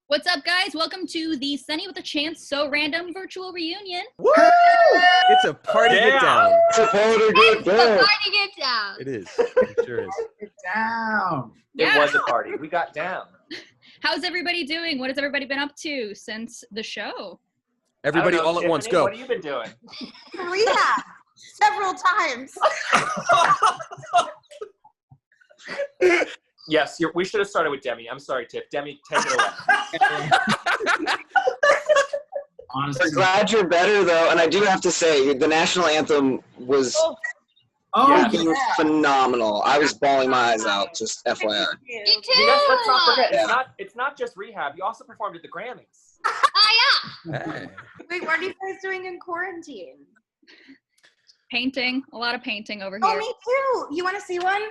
What's up, guys? Welcome to the Sonny with a Chance So Random virtual reunion. Woo! It's a party get down. It's a party get down. Party get down. It is. It sure is. Get down. Yeah. It was a party. We got down. How's everybody doing? What has everybody been up to since the show? Everybody I don't know, all at once, Tiffany, go. What have you been doing? Rehab several times. Yes, we should have started with Demi. I'm sorry, Tiff. Demi, take it away. Honestly. I'm glad you're better, though, and I do have to say, the national anthem was phenomenal. I was bawling my eyes out, just FYI. Me too. Yes, let's not forget, Yeah. it's not just rehab. You also performed at the Grammys. Hey. Wait, what are you guys doing in quarantine? Painting. A lot of painting over Oh, here. me too. You want to see one?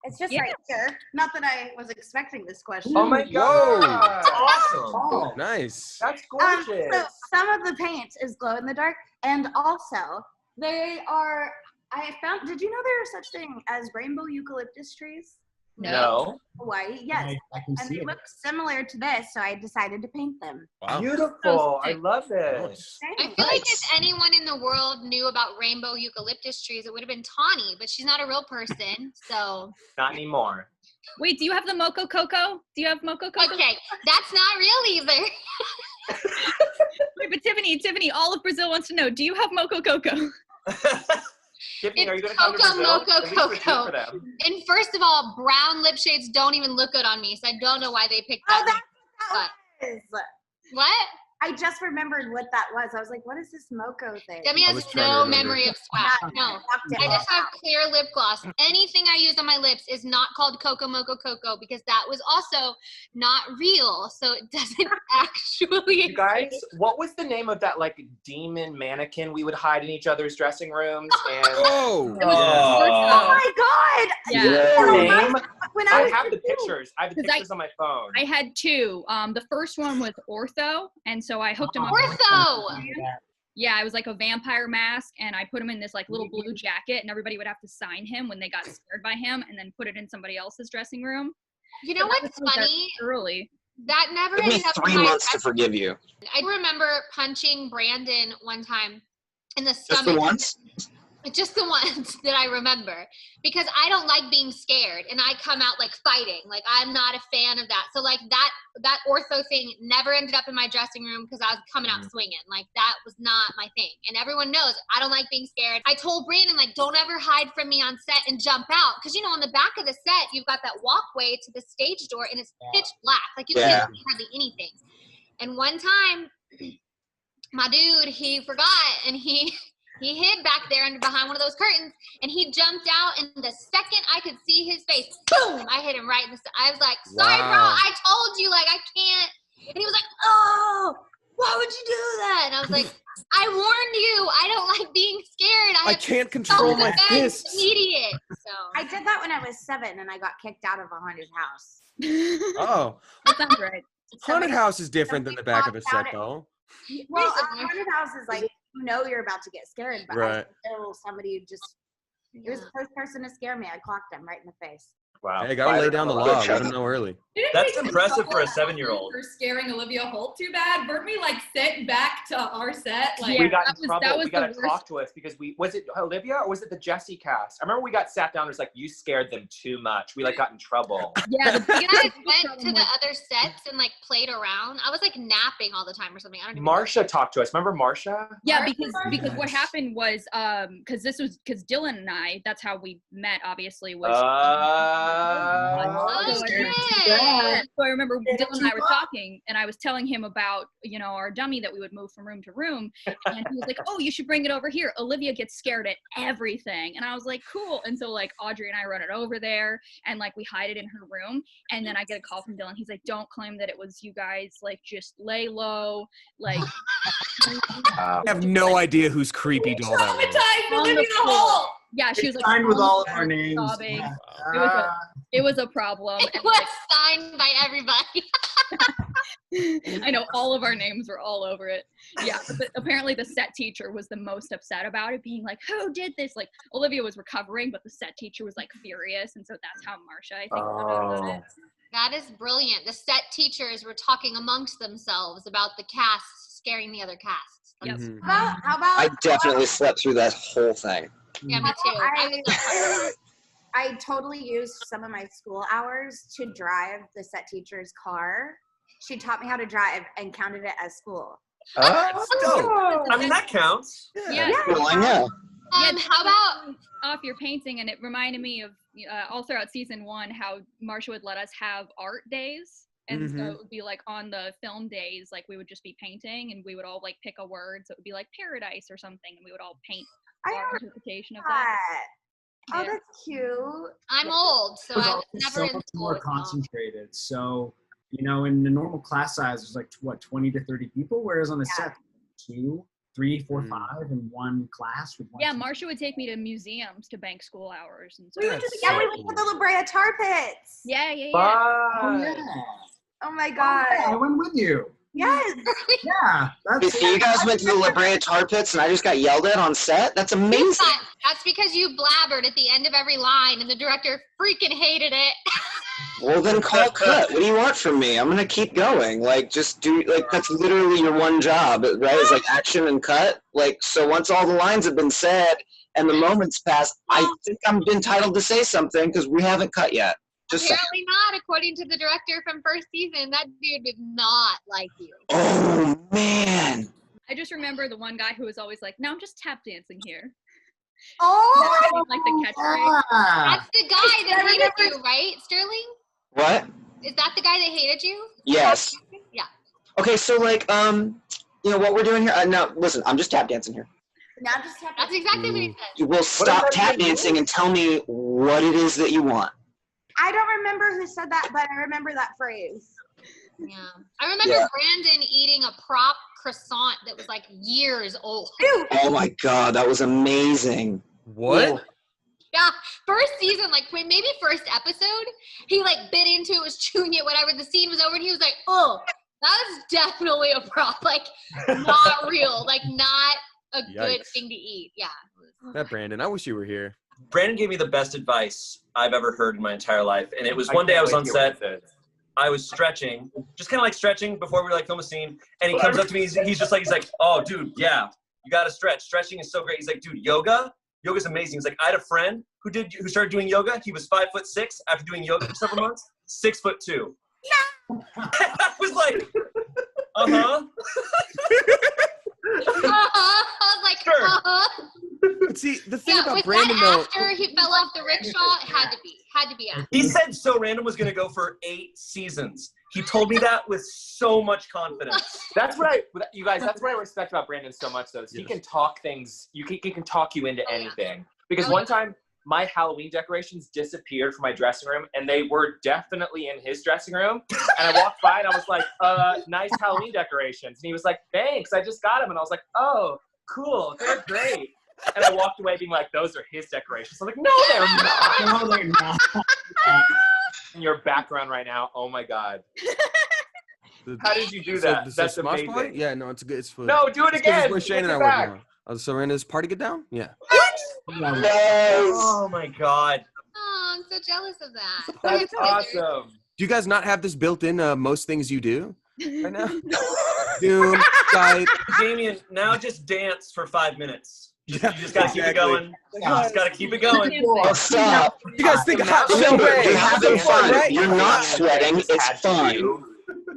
It's just Yeah. right here. Not that I was expecting this question. Oh my Whoa. God. Awesome. Oh, Nice. That's gorgeous. So some of the paint is glow in the dark, and also they are. I found. Did you know there is such thing as rainbow eucalyptus trees? No. Hawaii, yes. I can And see they it. look similar to this, so I decided to paint them. Wow. Beautiful. I love it. Nice. I feel like if anyone in the world knew about rainbow eucalyptus trees, it would have been Tawny, but she's not a real person, so. Not anymore. Wait, do you have the Moco Coco? Do you have Moco Coco? Okay, that's not real either. Wait, but Tiffany, all of Brazil wants to know, do you have Moco Coco? Tiffany, are you going It's to come to Coco Brazil? Moco At least we're here Coco. for them. And first of all, brown lip shades don't even look good on me, so I don't know why they picked Oh, that. that is. What? I just remembered what that was. I was like, what is this moco thing? Demi I has was trying to no remember. memory of swag. No. Knocked it I just off. have clear lip gloss. Anything I use on my lips is not called Coco Moco Coco because that was also not real. So it doesn't actually You guys, what was the name of that like demon mannequin we would hide in each other's dressing rooms? And Whoa. It was Oh my god! Yeah. her Yeah. name? When I was have the little. pictures. I have the 'Cause pictures on my phone. I had two. The first one was ortho, and so I hooked him up. Ortho. Yeah, it was like a vampire mask, and I put him in this like little blue jacket, and everybody would have to sign him when they got scared by him, and then put it in somebody else's dressing room. You know what's funny? Early. That never It took me ended up 3 in my months to forgive you. I remember punching Brandon one time in the Just stomach. the once? Just the ones that I remember. Because I don't like being scared and I come out like fighting. Like I'm not a fan of that. So like that ortho thing never ended up in my dressing room because I was coming out swinging. Like that was not my thing. And everyone knows I don't like being scared. I told Brandon like don't ever hide from me on set and jump out. Because you know on the back of the set you've got that walkway to the stage door and it's pitch black. Like you can't see hardly anything. And one time my dude, he forgot and he hid back there and behind one of those curtains, and he jumped out, and the second I could see his face, boom, I hit him right in the I was like, sorry, bro, Wow. I told you, like, I can't. And he was like, oh, why would you do that? And I was like, I warned you. I don't like being scared. I have can't control my self-defense, fists. immediate. So I did that when I was 7 and I got kicked out of a haunted house. Oh. That sounds right. Haunted house is different than the back of a set, Somebody though. Well, a Basically. haunted house is like, you know you're about to get scared, but Right. until somebody just, it was the first person to scare me, I clocked him right in the face. Wow. Hey, gotta lay down the law. Let them know early. That's impressive for a 7-year-old. For scaring Olivia Holt too bad. Weren't we like sent back to our set? Like, We got that in was- trouble. that was We got the to worst. talk to us because was it Olivia or was it the Jesse cast? I remember we got sat down. It was like you scared them too much. We like got in trouble. Yeah, the you biggest guys problem went to the was- other sets and, like, played around. I was, like, napping all the time or something. I don't even Marsha talked to us. Remember Marsha? Yeah, because what Nice. haipened was because Dylan and I, that's how we met, obviously, was Oh, so shit. I remember Scared Dylan and too I were much. talking, and I was telling him about, our dummy that we would move from room to room, and he was like, oh, you should bring it over here. Olivia gets scared at everything. And I was like, cool. And so, like, Audrey and I run it over there, and, like, we hide it in her room, and then I get a call from Dylan. He's like, don't claim that it was you guys. Like, just lay low. Like, I have no idea whose creepy doll that was. traumatized On the Olivia floor. Holt. Yeah, she was like signed with on the all of floor our names. sobbing. Yeah. It was a problem. It And, was like, signed by everybody. I know all of our names were all over it. Yeah, but apparently the set teacher was the most upset about it, being like, who did this? Like, Olivia was recovering, but the set teacher was like furious, and so that's how Marsha, I think, found out about it. That is brilliant. The set teachers were talking amongst themselves about the cast scaring the other casts. Yep. Mhm. How about I definitely slept through that whole thing. Yeah, me too. I totally used some of my school hours to drive the set teacher's car. She taught me how to drive and counted it as school. Oh, I mean, that counts. Yeah. Well, I know. How about off your painting? And it reminded me of all throughout season 1 how Marsha would let us have art days. And so it would be like on the film days, like we would just be painting and we would all like pick a word. So it would be like paradise or something. And we would all paint our interpretation of that. Oh, Yeah. that's cute. I'm old, so It was I was also never so in much school. more so- concentrated. So, in the normal class size, there's like, 20 to 30 people, whereas on the set, 2, 3, 4, 5 in one class with one Yeah, teacher. Marsha would take me to museums to bank school hours and We stuff. went to the, That's yeah, we so went to the La Brea Tar Pits. Yeah, yeah, yeah. Oh, Fun. yeah. Oh my Oh, yeah, I god. went with you. Yes. Yeah, Wait, that's so you guys went to the La Brea Tar Pits and I just got yelled at on set? That's amazing. That's because you blabbered at the end of every line and the director freaking hated it. Well, then call cut. What do you want from me? I'm going to keep going. Like, just do, like, that's literally your one job, right? It's like action and cut. Like, so once all the lines have been said and the moments passed, I think I'm entitled to say something because we haven't cut yet. Just saying. Apparently not, according to the director from first season. That dude did not like you. Oh, man. I just remember the one guy who was always like, "No, I'm just tap dancing here." Oh. Like the catchphrase. Yeah. That's the guy that hated you, right, Sterling? What? Is that the guy that hated you? Yes. Yeah. Okay, so, like, what we're doing here, no, listen, I'm just tap dancing here. Now just have That's exactly what he said. You will stop tap dancing and tell me what it is that you want. I don't remember who said that, but I remember that phrase. Yeah. I remember Brandon eating a prop croissant that was like years old. Ew. Oh my god, that was amazing. What? Yeah, first season, like maybe first episode, he like bit into it, was chewing it, whatever. The scene was over, and he was like, "Oh, that was definitely a prop, like not real, like not a good Yikes. thing to eat." Yeah. That Brandon, I wish you were here. Brandon gave me the best advice I've ever heard in my entire life. And it was one day I was on set. I was stretching, just kind of like stretching before we were like film a scene. And he comes up to me. He's like, "Oh, dude, yeah, you got to stretch. Stretching is so great." He's like, "Dude, yoga's amazing." He's like, "I had a friend who started doing yoga. He was 5'6" after doing yoga for several months, 6'2". I was like, uh-huh. I was like, Sure. But see, the thing Yeah, about was Brandon, that though. after he fell off the rickshaw? It had to be after. He said So Random was going to go for 8 seasons. He told me that with so much confidence. That's what you guys, that's what I respect about Brandon so much, though. Is he can talk things, he can talk you into anything. Because one time, my Halloween decorations disappeared from my dressing room, and they were definitely in his dressing room. And I walked by, and I was like, nice Halloween decorations. And he was like, thanks, I just got them. And I was like, oh, cool, they're great. And I walked away being like, those are his decorations. I'm like, no, they're not. No, they're not. In your background right now, oh my God. How did you do that? That's Smosh amazing. Party? Yeah, no, it's good. It's for. No, do it it's 'cause again. It's where Shane and I Take were it working back. on. So Randa's party get down? Yeah. Oh my God. Oh, I'm so jealous of that. That's awesome. Do you guys not have this built in most things you do right now? Zoom, Skype. Damien, now just dance for 5 minutes. You Yeah, just gotta keep it exactly. going. You just gotta keep it going. Oh, stop. You guys think of how Remember, way. you're having fun. right? You're not sweating. It's fun.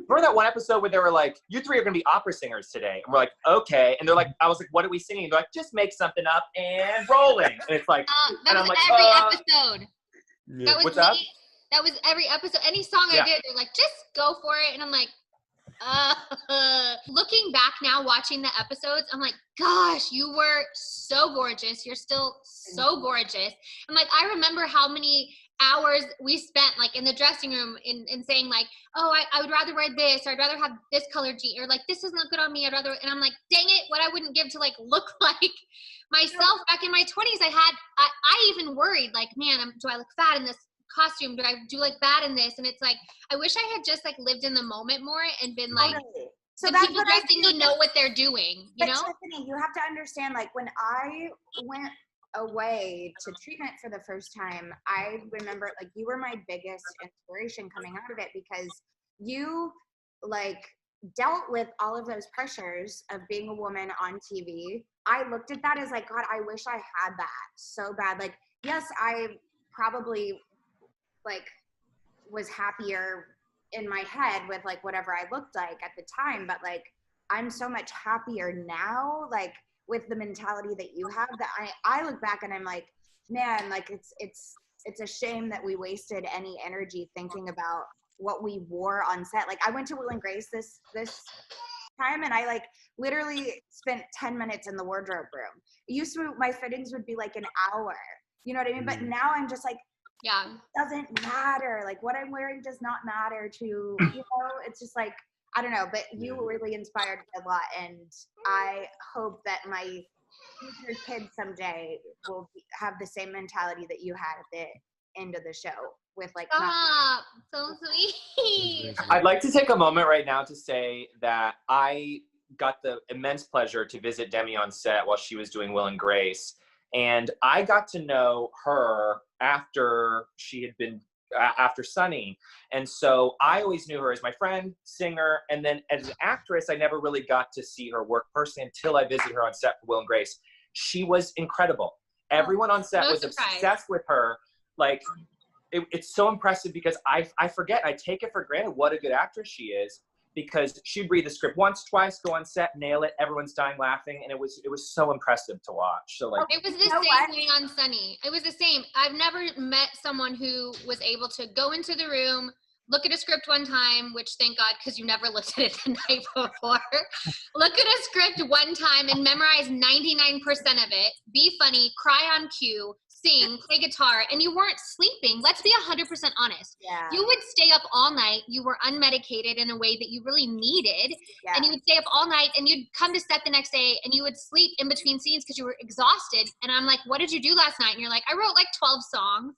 Remember that one episode where they were like, you three are going to be opera singers today. And we're like, okay. And they're like, I was like, what are we singing? They're like, just make something up and rolling. And it's like, That and was I'm like, every episode. Yeah. That was What's me. up? That was every episode. Any song Yeah. I did, they're like, just go for it. And I'm like, looking back now, watching the episodes, I'm like, gosh, you were so gorgeous. You're still so gorgeous. I'm like, I remember how many hours we spent like in the dressing room in saying like, oh, I would rather wear this, or I'd rather have this color jean, or like, this is not good on me. I'd rather, and I'm like, dang it, what I wouldn't give to like look like myself back in my 20s. I even worried like, man, do I look fat in this costume? Do I do like bad in this? And it's like, I wish I had just like lived in the moment more and been like, Totally. So the that's people what I dressing feel me know what they're doing, you But know? Tiffany, you have to understand, like when I went away to treatment for the first time, I remember like you were my biggest inspiration coming out of it, because you like dealt with all of those pressures of being a woman on TV. I looked at that as like, God, I wish I had that so bad. Like, yes, I probably like was happier in my head with like whatever I looked like at the time, but like I'm so much happier now, like with the mentality that you have, that I look back and I'm like, man, like it's a shame that we wasted any energy thinking about what we wore on set. Like I went to Will and Grace this time, and I like literally spent 10 minutes in the wardrobe room. It used to, my fittings would be like an hour, you know what I mean? But now I'm just like, Yeah. doesn't matter. Like what I'm wearing does not matter to, you know, it's just like, I don't know, but you really inspired me a lot. And I hope that my future kids someday will have the same mentality that you had at the end of the show with like, Stop. So sweet. I'd like to take a moment right now to say that I got the immense pleasure to visit Demi on set while she was doing Will and Grace. And I got to know her after she had been, after Sonny. And so I always knew her as my friend, singer, and then as an actress, I never really got to see her work personally until I visited her on set for Will and Grace. She was incredible. Everyone on set was obsessed with her. Like, it's so impressive because I forget, I take it for granted what a good actress she is, because she'd read the script once, twice, go on set, nail it, everyone's dying laughing, and it was so impressive to watch. So like, it was the same thing on Sonny. It was the same. I've never met someone who was able to go into the room, look at a script one time, which thank God, because you never looked at it the night before. Look at a script one time and memorize 99% of it, be funny, cry on cue, sing, play guitar, and you weren't sleeping. Let's be 100% honest. Yeah. You would stay up all night. You were unmedicated in a way that you really needed. Yeah. And you would stay up all night, and you'd come to set the next day, and you would sleep in between scenes because you were exhausted. And I'm like, what did you do last night? And you're like, I wrote like 12 songs.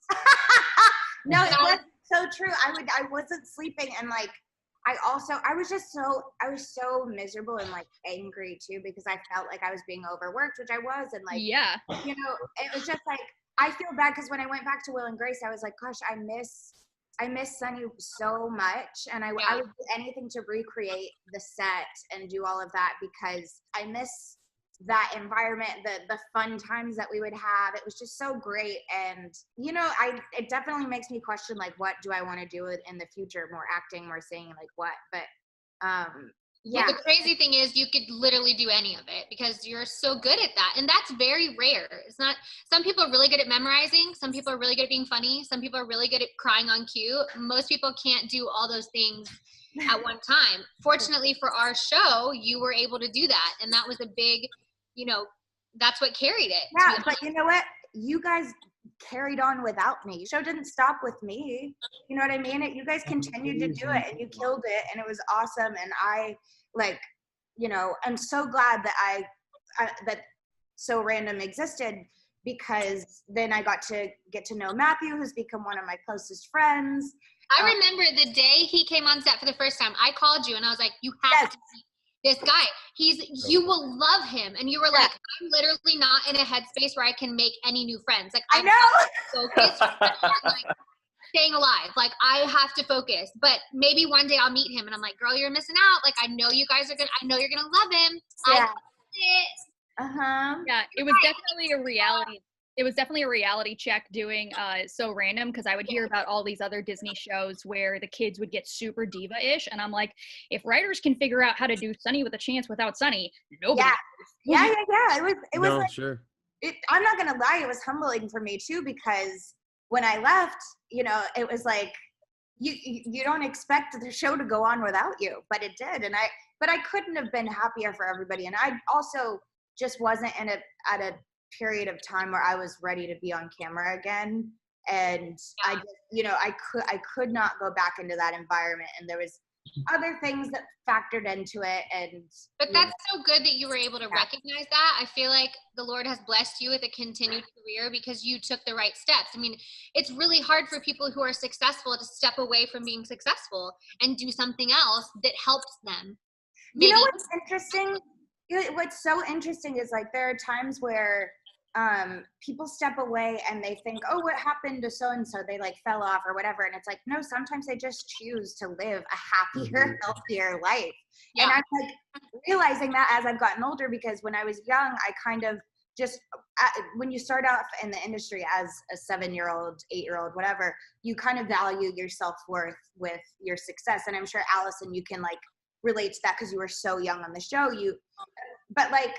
No, that's so true. I wasn't sleeping, and like I was so miserable and like angry too, because I felt like I was being overworked, which I was, and like, yeah, you know, it was just like, I feel bad because when I went back to Will and Grace, I was like, gosh, I miss Sonny so much, and I would do anything to recreate the set and do all of that, because I miss that environment, the fun times that we would have. It was just so great. And you know, it definitely makes me question like, what do I want to do in the future? More acting, more singing, like what? But yeah. Well, the crazy thing is you could literally do any of it because you're so good at that. And that's very rare. It's not, some people are really good at memorizing. Some people are really good at being funny. Some people are really good at crying on cue. Most people can't do all those things at one time. Fortunately for our show, you were able to do that. And that was a big, you know, that's what carried it. Yeah, but you know what? You guys carried on without me. The show didn't stop with me. You know what I mean? You guys continued to do it, and you killed it, and it was awesome. And I, like, you know, I'm so glad that that So RaNDoM existed, because then I got to get to know Matthew, who's become one of my closest friends. I remember the day he came on set for the first time, I called you and I was like, you have to meet this guy. You will love him. And you were like, I'm literally not in a headspace where I can make any new friends. Like, I know. Focused on like staying alive. Like, I have to focus. But maybe one day I'll meet him. And I'm like, girl, you're missing out. Like, I know you guys are gonna. I know you're gonna love him. Yeah. Yeah, it was definitely a reality. It was definitely a reality check doing So RaNDoM, because I would hear about all these other Disney shows where the kids would get super diva-ish, and I'm like, if writers can figure out how to do Sonny with a Chance without Sonny, nobody. Yeah. It was No, like, sure. I'm not gonna lie, it was humbling for me too, because when I left, you know, it was like you don't expect the show to go on without you, but it did, and I couldn't have been happier for everybody, and I also just wasn't at a period of time where I was ready to be on camera again, and I just, you know, I could not go back into that environment, and there was other things that factored into it. And but that's so good that you were able to recognize that. I feel like the Lord has blessed you with a continued career because you took the right steps. I mean, it's really hard for people who are successful to step away from being successful and do something else that helps them. You know what's interesting? What's so interesting is like there are times where people step away and they think, oh, what happened to so-and-so? They like fell off or whatever. And it's like, no, sometimes they just choose to live a happier, healthier life. Yeah. And I'm like realizing that as I've gotten older, because when I was young, I kind of just, when you start off in the industry as a 7-year-old, 8-year-old, whatever, you kind of value your self-worth with your success. And I'm sure, Allison, you can like relate to that because you were so young on the show. But like,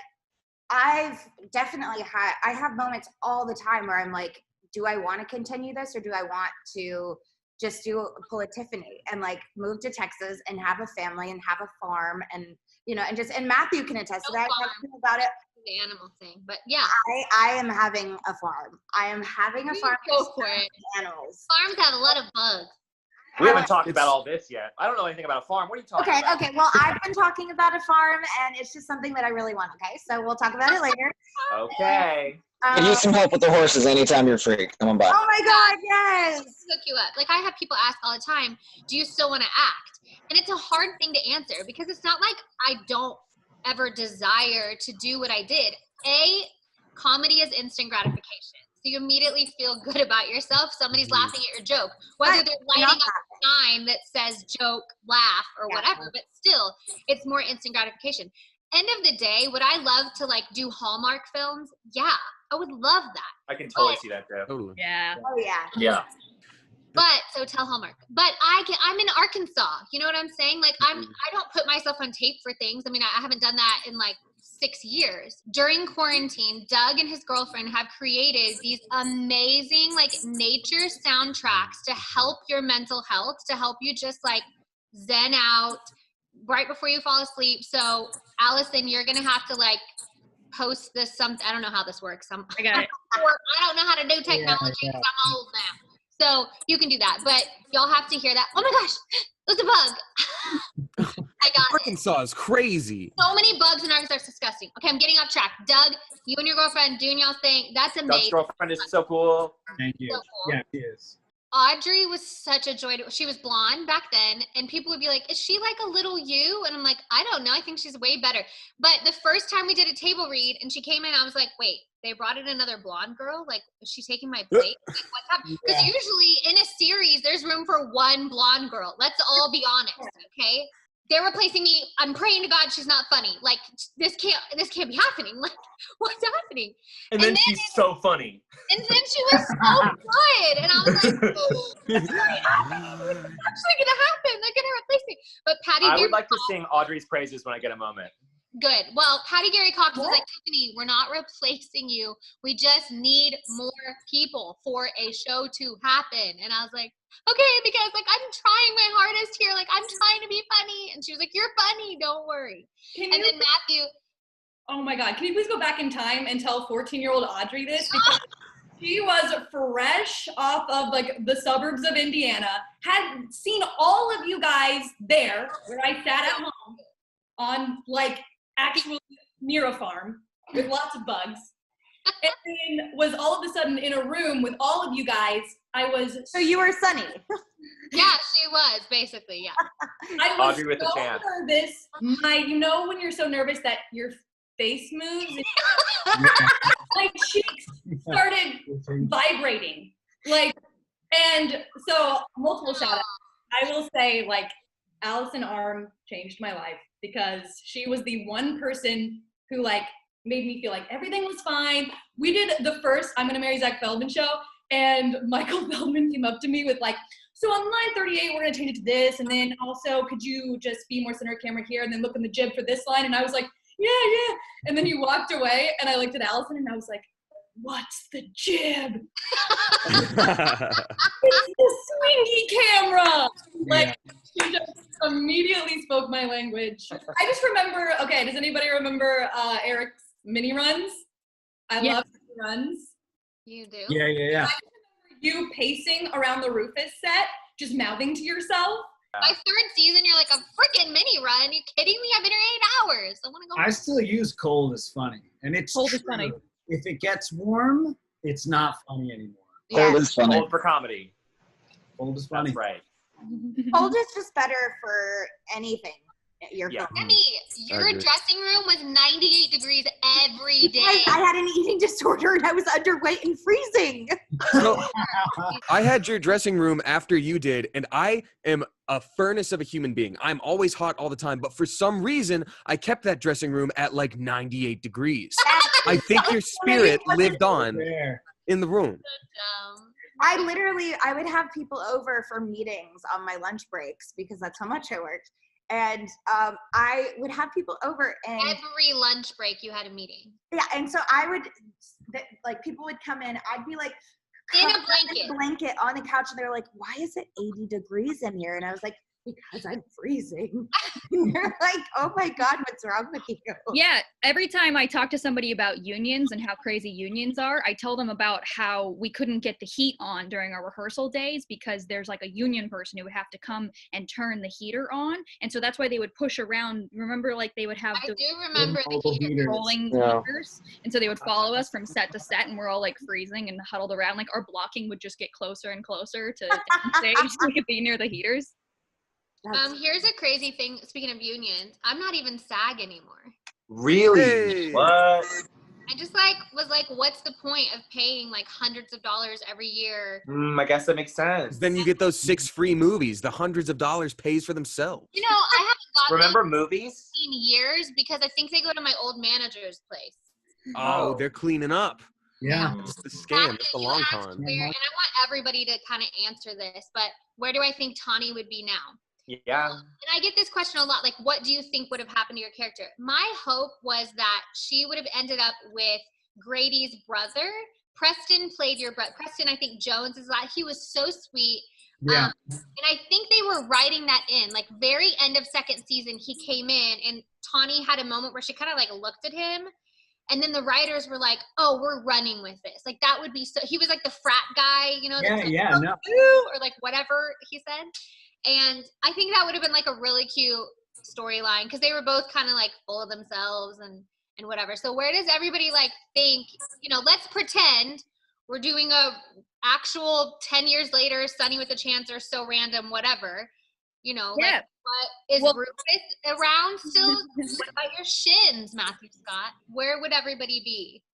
I've definitely I have moments all the time where I'm like, do I want to continue this, or do I want to just pull a Tiffany and like move to Texas and have a family and have a farm and, you know, and Matthew can attest to that. I talked to him about it. The animal thing, but yeah. I am having a farm. I am having a farm. Go for it. Animals. Farms have a lot of bugs. We haven't talked about all this yet. I don't know anything about a farm. What are you talking about? Okay. Well, I've been talking about a farm, and it's just something that I really want. Okay, so we'll talk about it later. Okay. I need some help with the horses anytime you're free. Come on by. Oh my God, yes. Hook you up. Like I have people ask all the time, do you still want to act? And it's a hard thing to answer because it's not like I don't ever desire to do what I did. Comedy is instant gratification. So you immediately feel good about yourself. Somebody's laughing at your joke. Whether they're lighting up a sign that says joke, laugh, or whatever, but still, it's more instant gratification. End of the day, would I love to like do Hallmark films? Yeah, I would love that. I can totally see that too. Totally. Yeah. Oh yeah. Yeah. But so tell Hallmark. But I'm in Arkansas. You know what I'm saying? Like I don't put myself on tape for things. I mean, I haven't done that in like 6 years. During quarantine, Doug and his girlfriend have created these amazing like nature soundtracks to help your mental health, to help you just like zen out right before you fall asleep. So Allison, you're gonna have to like post this something. I don't know how this works. I got it. I don't know how to do technology because I'm old now. So you can do that, but y'all have to hear that. Oh my gosh, there's a bug. I got Arkansas is crazy. So many bugs in Arkansas. It's disgusting. Okay, I'm getting off track. Doug, you and your girlfriend doing y'all's thing. That's amazing. Doug's girlfriend is so cool. Thank you. So cool. Yeah, she is. Audrey was such a joy. She was blonde back then, and people would be like, is she like a little you? And I'm like, I don't know. I think she's way better. But the first time we did a table read and she came in, I was like, wait, they brought in another blonde girl? Like, is she taking my place? Like, what's happening? Because usually in a series, there's room for one blonde girl. Let's all be honest, okay? They're replacing me. I'm praying to God she's not funny. Like, this can't be happening. Like, what's happening? And then she's so funny. And then she was so good. And I was like, it's actually going to happen. They're going to replace me. But Patty I would like to sing Audrey's praises when I get a moment. Good. Well, Patty Gary Cox was like, Tiffany, we're not replacing you. We just need more people for a show to happen. And I was like, okay, because like I'm trying my hardest here. Like I'm trying to be funny. And she was like, you're funny. Don't worry. And then Matthew. Oh my God. Can you please go back in time and tell 14-year-old Audrey this? Because she was fresh off of like the suburbs of Indiana, had seen all of you guys there where I sat at home on like actually near a farm with lots of bugs. And then was all of a sudden in a room with all of you guys. So you were Sonny. Yeah, she was basically, yeah. I was Audrey with so the chance. nervous. You know when you're so nervous that your face moves? My cheeks started vibrating. Like, and so multiple shout outs. I will say like Allison Arm changed my life because she was the one person who like made me feel like everything was fine. We did the first I'm Gonna Marry Zach Feldman show, and Michael Feldman came up to me with like, so on line 38, we're gonna change it to this, and then also could you just be more center camera here and then look in the jib for this line? And I was like, yeah. And then he walked away and I looked at Allison and I was like, what's the jib? It's the swingy camera. Like, she just immediately spoke my language. I just remember, okay, does anybody remember Eric's mini runs? I love mini runs. You do? Yeah. I just remember you pacing around the Rufus set, just mouthing to yourself. My third season, you're like a freaking mini run. You kidding me? I've been here 8 hours. I want to go. I still use cold as funny, and it's Cold is true. funny. If it gets warm, it's not funny anymore. Cold is funny. Old for comedy. Cold is funny. That's right. Cold is just better for anything your Yeah. film. Demi, your agree. dressing room was 98 degrees every day. Because I had an eating disorder and I was underweight and freezing. So, I had your dressing room after you did, and I am a furnace of a human being. I'm always hot all the time, but for some reason, I kept that dressing room at like 98 degrees. I think your spirit lived on in the room. Dumb. I would have people over for meetings on my lunch breaks because that's how much I worked. And I would have people over and Every lunch break you had a meeting. yeah, and so I would, like, people would come in, I'd be like, In a cuddled blanket. blanket on the couch, and they were like, why is it 80 degrees in here? And I was like, because I'm freezing. And they're like, oh my God, what's wrong with you? Yeah, every time I talk to somebody about unions and how crazy unions are, I tell them about how we couldn't get the heat on during our rehearsal days because there's like a union person who would have to come and turn the heater on. And so that's why they would push around. Remember, like they would have I the do remember the heater. rolling Yeah. heaters. And so they would follow us from set to set, and we're all like freezing and huddled around. Like our blocking would just get closer and closer to stage so we could be near the heaters. Here's a crazy thing. Speaking of unions, I'm not even SAG anymore. Really? Hey. What? I just like was like, what's the point of paying like hundreds of dollars every year? I guess that makes sense. Then you get those 6 free movies. The hundreds of dollars pays for themselves. You know, I haven't gotten Remember those movies? in years because I think they go to my old manager's place. Oh, they're cleaning up. Yeah. It's the scam. It's the You long asked con. where, and I want everybody to kind of answer this, but where do I think Tawny would be now? Yeah. And I get this question a lot, like, what do you think would have happened to your character? My hope was that she would have ended up with Grady's brother. Preston played your brother. Preston, I think Jones is that. He was so sweet. Yeah. And I think they were writing that in, like, very end of second season, he came in, and Tawny had a moment where she kind of, like, looked at him. And then the writers were like, oh, we're running with this. Like, that would be so, he was like the frat guy, you know? Yeah, that's like, yeah, "Oh, no. you," or like whatever he said. And I think that would have been like a really cute storyline because they were both kind of like full of themselves and whatever. So where does everybody like think, you know, let's pretend we're doing a actual 10 years later, Sonny with a Chance or So Random, whatever. You know, Yeah. like, what is Well- Rufus around still? What about your shins, Matthew Scott? Where would everybody be?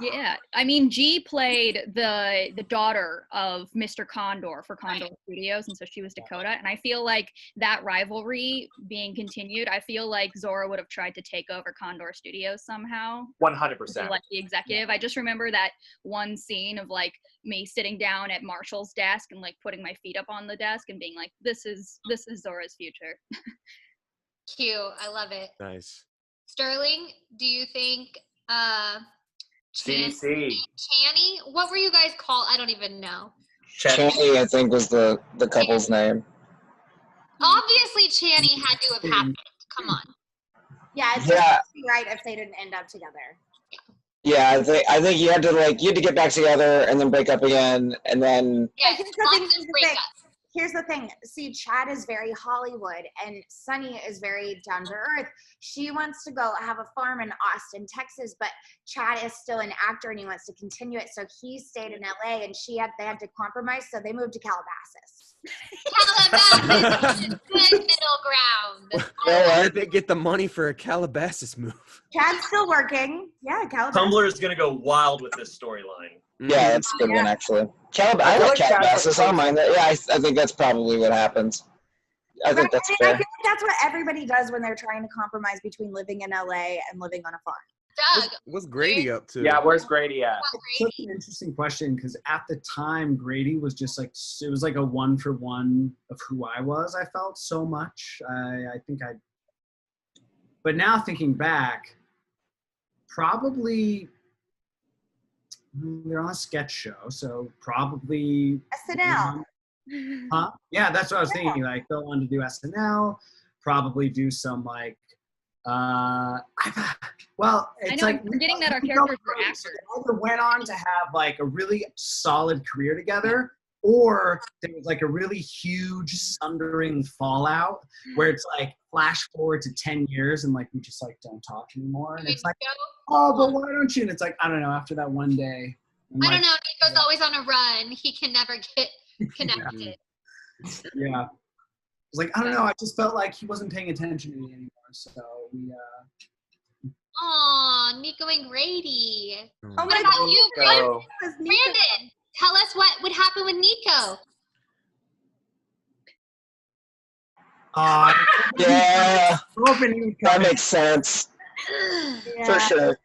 Yeah, I mean, G played the daughter of Mr. Condor for Condor Studios, and so she was Dakota. And I feel like that rivalry being continued, I feel like Zora would have tried to take over Condor Studios somehow. 100%. Like the executive. I just remember that one scene of like me sitting down at Marshall's desk and like putting my feet up on the desk and being like, this is Zora's future. Cute. I love it. Nice. Sterling, do you think CDC. Channy? What were you guys called? I don't even know. Channy, I think, was the couple's name. Obviously, Channy had to have happened. Come on. Yeah, it's Yeah. just right if they didn't end up together. Yeah, I think you had to get back together and then break up again, and then Yes, Here's the lots thing, of here's the thing. breakups. Here's the thing. See, Chad is very Hollywood and Sonny is very down to earth. She wants to go have a farm in Austin, Texas, but Chad is still an actor and he wants to continue it. So he stayed in LA and they had to compromise. So they moved to Calabasas. Calabasas is good middle ground. Where'd they get the money for a Calabasas move? Chad's still working. Yeah, Calabasas. Tumblr is gonna go wild with this storyline. yeah, that's a good one actually. I feel like like Chad's Calabasas. I don't mind that. Yeah, I think that's probably what happens. I think that's I fair. feel like that's what everybody does when they're trying to compromise between living in LA and living on a farm. Doug, What's Grady up to? Yeah, where's Grady at? Such an interesting question because at the time Grady was just like it was like a 1-for-1 of who I was. I felt so much. I think but now thinking back, probably they're on a sketch show, so probably SNL. Huh? Yeah, that's what I was thinking. Like they'll want to do SNL, probably do some like well, it's I know, like I'm forgetting that our we characters don't were know. actors. They either went on to have like a really solid career together, or there was like a really huge sundering fallout where it's like flash forward to 10 years and like we just like don't talk anymore. And it's like, oh, but why don't you? And it's like, I don't know, after that one day. I don't know. Nico's always on a run. He can never get connected. Yeah. It's like, I don't know, I just felt like he wasn't paying attention to me anymore. So we Aw, Nico and Grady. Oh What my about God. you, So, Brandon? Tell us what would happen with Nico. Yeah, hoping he would that come in. makes sense for Yeah. sure.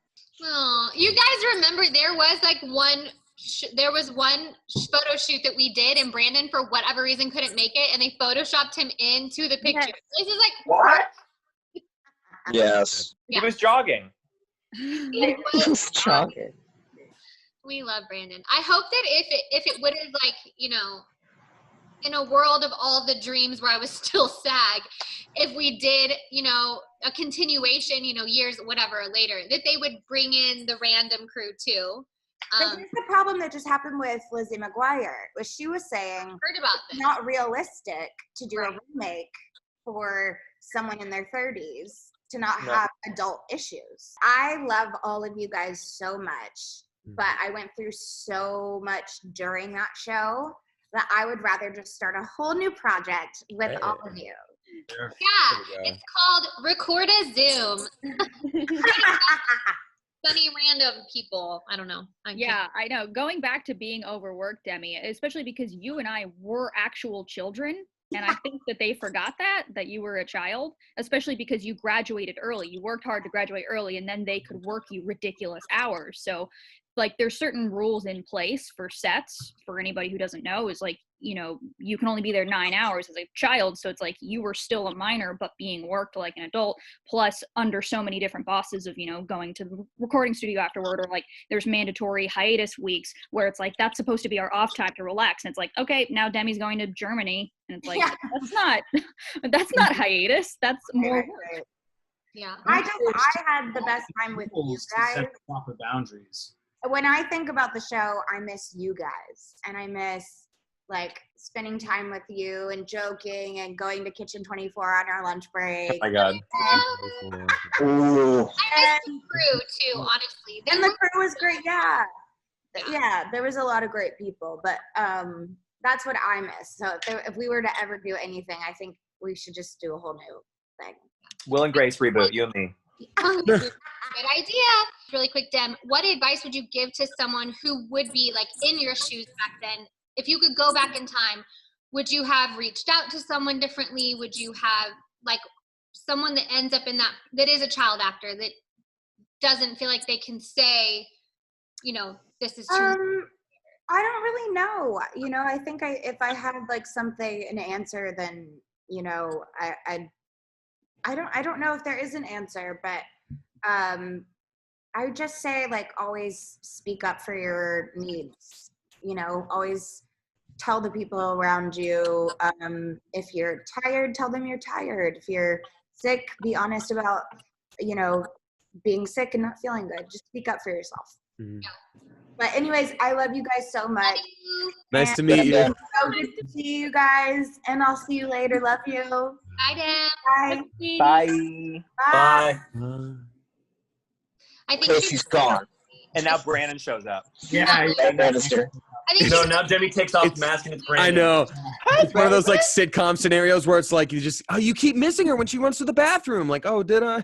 Oh, you guys remember there was like one photo shoot that we did, and Brandon for whatever reason couldn't make it, and they photoshopped him into the picture. Yes. This is like what? Yes. Yeah. He was jogging. it was Just shocking. We love Brandon. I hope that if it would have, like, you know, in a world of all the dreams where I was still SAG, if we did, you know, a continuation, you know, years, whatever, later, that they would bring in the RaNDoM crew too. But here's the problem that just happened with Lizzie McGuire, was she was saying Heard about it's this. not realistic to do Right. a remake for someone in their 30s to not No. have adult issues. I love all of you guys so much, but I went through so much during that show that I would rather just start a whole new project with all of you. Yeah, it's called Record a Zoom. Sunny RaNDoM people. I don't know. Yeah, I know. Going back to being overworked, Demi, especially because you and I were actual children. And I think that they forgot that you were a child, especially because you graduated early. You worked hard to graduate early, and then they could work you ridiculous hours. So, like, there's certain rules in place for sets. For anybody who doesn't know, is like, you know, you can only be there 9 hours as a child. So it's like you were still a minor, but being worked like an adult, plus under so many different bosses of, you know, going to the recording studio afterward, or like there's mandatory hiatus weeks where it's like that's supposed to be our off time to relax. And it's like, okay, now Demi's going to Germany. And it's like, Yeah. that's not hiatus. That's more work. Right. Yeah. I had the best time with you Rules to guys. set proper boundaries. When I think about the show, I miss you guys, and I miss like spending time with you and joking and going to Kitchen 24 on our lunch break. Oh my God. Ooh. I miss the crew too, honestly. They And the were- crew was great. Yeah. Yeah, there was a lot of great people, but that's what I miss. So if we were to ever do anything, I think we should just do a whole new thing. Will and Grace reboot, you and me. Good idea. Really quick, Dem, what advice would you give to someone who would be like in your shoes back then? If you could go back in time, would you have reached out to someone differently? Would you have like someone that ends up in that is a child actor that doesn't feel like they can say, you know, this is too I don't really know. You know, I think if I had like an answer, then, you know, I don't know if there is an answer, but I would just say, like, always speak up for your needs. You know, always tell the people around you, if you're tired, tell them you're tired. If you're sick, be honest about, you know, being sick and not feeling good. Just speak up for yourself. Mhm. But anyways, I love you guys so much. Nice to meet you. So good to see you guys, and I'll see you later. Love you. Bye, Dem. Bye. Bye. Bye. Bye. I think Casey's gone. And now Brandon shows up. Yeah, Hey, Bannister. I think No, she- now Demi takes off the mask and it's Brandon. I know. It's one of those like sitcom scenarios where it's like you keep missing her when she runs to the bathroom. Like, oh, did I?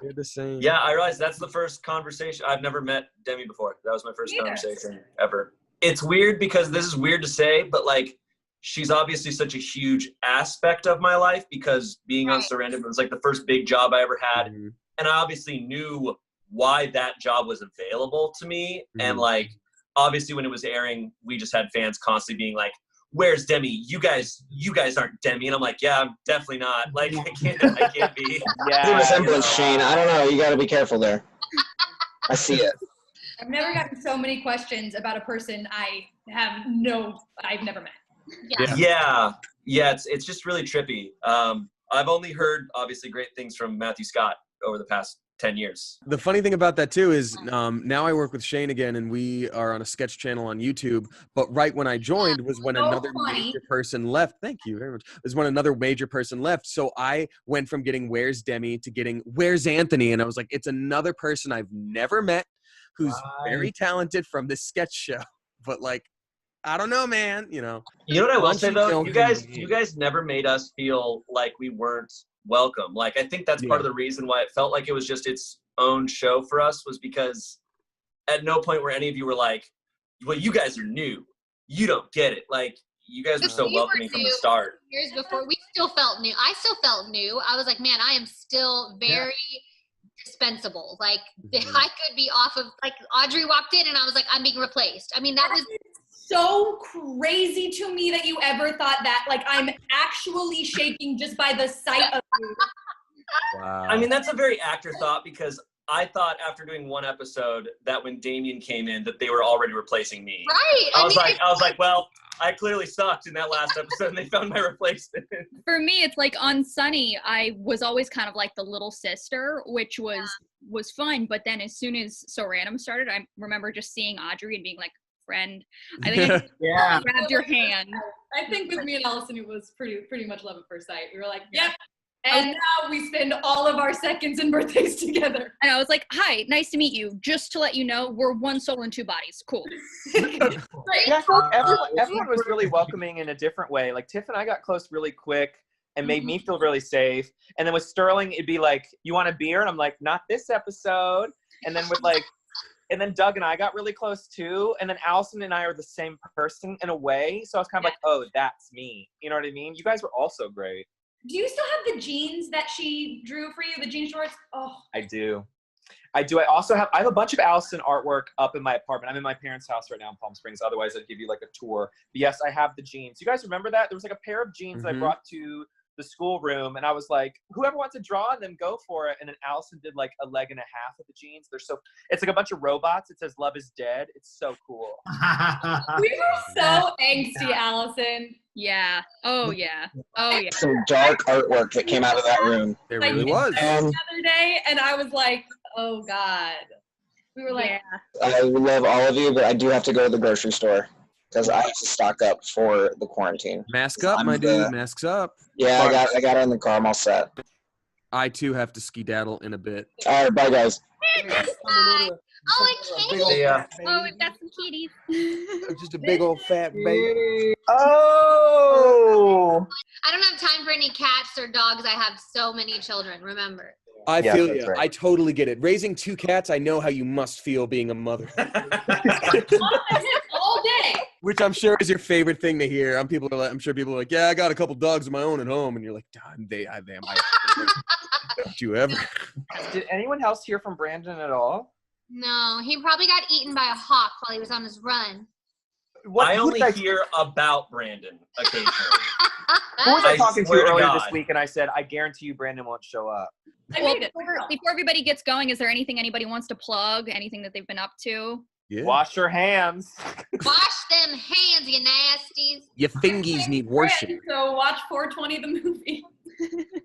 You're the same. Yeah, I realized that's the first conversation. I've never met Demi before. That was my first conversation ever. It's weird because this is weird to say, but like she's obviously such a huge aspect of my life because being on Surrender was like the first big job I ever had. Mhm. And I obviously knew why that job was available to me. Mhm. And like, obviously when it was airing, we just had fans constantly being like, where's Demi? You guys aren't Demi. And I'm like, yeah, I'm definitely not. Like, I can't be. The resemblance, Shane. I don't know. You got to be careful there. I see it. I've never gotten so many questions about a person I've never met. Yeah. Yeah, it's just really trippy. I've only heard obviously great things from Matthew Scott over the past 10 years. The funny thing about that too is now I work with Shane again, and we are on a sketch channel on YouTube. But right when I joined was when another major person left. Thank you very much. Was when another major person left. So I went from getting "Where's Demi" to getting "Where's Anthony," and I was like, it's another person I've never met who's very talented from this sketch show. But like, I don't know, man. You know. You know what I will Once say you though? know You who guys you you guys never made us feel like we weren't welcome. Like, I think that's part of the reason why it felt like it was just its own show for us, was because at no point were any of you were like, well, you guys are new. You don't get it. Like, you guys were so welcoming from the start. Years before, we still felt new. I still felt new. I was like, man, I am still very dispensable. Like, I could be off of, like, Audrey walked in and I was like, I'm being replaced. I mean, that was so crazy to me that you ever thought that. Like, I'm actually shaking just by the sight of you. Wow. I mean, that's a very actor thought, because I thought after doing one episode that when Damien came in that they were already replacing me. right. I was like, well, I clearly sucked in that last episode and they found my replacement. For me, it's like on Sonny, I was always kind of like the little sister, which was fun. But then as soon as RaNDoM started, I remember just seeing Audrey and being like, friend. I think I grabbed your hand. I think with me and Allison, it was pretty much love at first sight. We were like, yep. And now we spend all of our seconds and birthdays together. And I was like, hi, nice to meet you. Just to let you know, we're one soul and two bodies. Cool. Yeah, everyone was really welcoming in a different way. Like, Tiff and I got close really quick and made me feel really safe. And then with Sterling, it'd be like, you want a beer? And I'm like, not this episode. And then and then Doug and I got really close too. And then Allison and I are the same person in a way. So I was kind of like, oh, that's me. You know what I mean? You guys were also great. Do you still have the jeans that she drew for you, the jean shorts? Oh, I do. I have a bunch of Allison artwork up in my apartment. I'm in my parents' house right now in Palm Springs. Otherwise, I'd give you like a tour. But yes, I have the jeans. You guys remember that? There was like a pair of jeans that I brought to the schoolroom, and I was like, whoever wants to draw them, go for it. And then Allison did like a leg and a half of the jeans. It's like a bunch of robots. It says love is dead. It's so cool. We were so angsty, Allison. Yeah. Oh yeah. Oh yeah. Some dark artwork that came out of that room. There really was. The other day, and I was like, oh God. We were like, I love all of you, but I do have to go to the grocery store because I have to stock up for the quarantine. Mask up, my dude. Masks up. Yeah, I got it in the car. I'm all set. I too have to skedaddle in a bit. All right, bye guys. Oh, and Katie. Oh, we've got some kitties. Just a big old fat baby. Oh! I don't have time for any cats or dogs. I have so many children, remember. I feel you. Right. I totally get it. Raising 2 cats, I know how you must feel being a mother. all day. Which I'm sure is your favorite thing to hear. I'm sure people are like, yeah, I got a couple dogs of my own at home. And you're like, damn, don't you ever. Did anyone else hear from Brandon at all? No, he probably got eaten by a hawk while he was on his run. I only hear about Brandon occasionally. Who was I talking to earlier God. this week? And I said, I guarantee you Brandon won't show up. Before everybody gets going, is there anything anybody wants to plug? Anything that they've been up to? Yeah. Wash your hands. Wash them hands, you nasties. Your fingies need washing. So watch 420 the movie.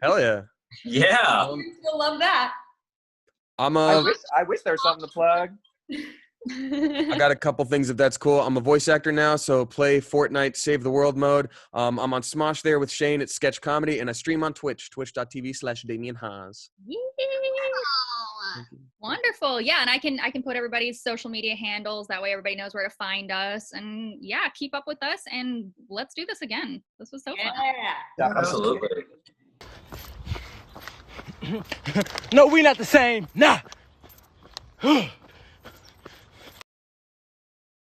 Hell yeah. Yeah. You'll love that. I wish there was something to plug. I got a couple things if that's cool. I'm a voice actor now, so play Fortnite Save the World mode. I'm on Smosh there with Shane at Sketch Comedy, and I stream on Twitch, twitch.tv/Damien Haas. Wonderful. Yeah, and I can put everybody's social media handles. That way everybody knows where to find us. And yeah, keep up with us, and let's do this again. This was so fun. Yeah, absolutely. No, we not the same. Nah.